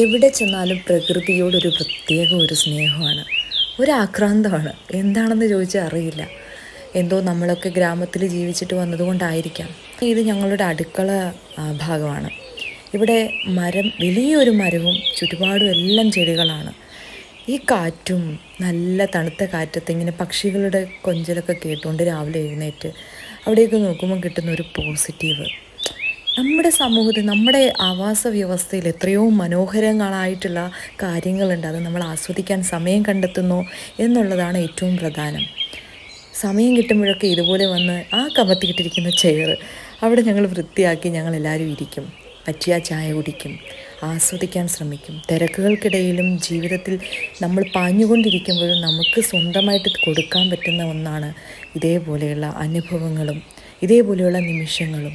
എവിടെ ചെന്നാലും പ്രകൃതിയോടൊരു പ്രത്യേക ഒരു സ്നേഹമാണ്, ഒരാക്രാന്തമാണ്. എന്താണെന്ന് ചോദിച്ചാൽ അറിയില്ല. എന്തോ നമ്മളൊക്കെ ഗ്രാമത്തിൽ ജീവിച്ചിട്ട് വന്നതുകൊണ്ടായിരിക്കാം. ഇത് ഞങ്ങളുടെ അടുക്കള ഭാഗമാണ്. ഇവിടെ വലിയൊരു മരവും ചുറ്റുപാടും എല്ലാം ചെടികളാണ്. ഈ കാറ്റും നല്ല തണുത്ത കാറ്റത്ത് ഇങ്ങനെ പക്ഷികളുടെ കൊഞ്ചലൊക്കെ കേട്ടുകൊണ്ട് രാവിലെ എഴുന്നേറ്റ് അവിടെയൊക്കെ നോക്കുമ്പോൾ കിട്ടുന്ന ഒരു പോസിറ്റീവ്, നമ്മുടെ സമൂഹത്തിൽ, നമ്മുടെ ആവാസ വ്യവസ്ഥയിൽ എത്രയോ മനോഹരങ്ങളായിട്ടുള്ള കാര്യങ്ങളുണ്ട്. അത് നമ്മൾ ആസ്വദിക്കാൻ സമയം കണ്ടെത്തുന്നു എന്നുള്ളതാണ് ഏറ്റവും പ്രധാനം. സമയം കിട്ടുമ്പോഴൊക്കെ ഇതുപോലെ വന്ന് ആ കമത്തിയിട്ടിരിക്കുന്ന ചെയർ അവിടെ ഞങ്ങൾ വൃത്തിയാക്കി ഞങ്ങളെല്ലാവരും ഇരിക്കും, പറ്റിയ ചായ കുടിക്കും, ആസ്വദിക്കാൻ ശ്രമിക്കും. തിരക്കുകൾക്കിടയിലും ജീവിതത്തിൽ നമ്മൾ പാഞ്ഞുകൊണ്ടിരിക്കുമ്പോഴും നമുക്ക് സ്വന്തമായിട്ട് കൊടുക്കാൻ പറ്റുന്ന ഒന്നാണ് ഇതേപോലെയുള്ള അനുഭവങ്ങളും ഇതേപോലെയുള്ള നിമിഷങ്ങളും.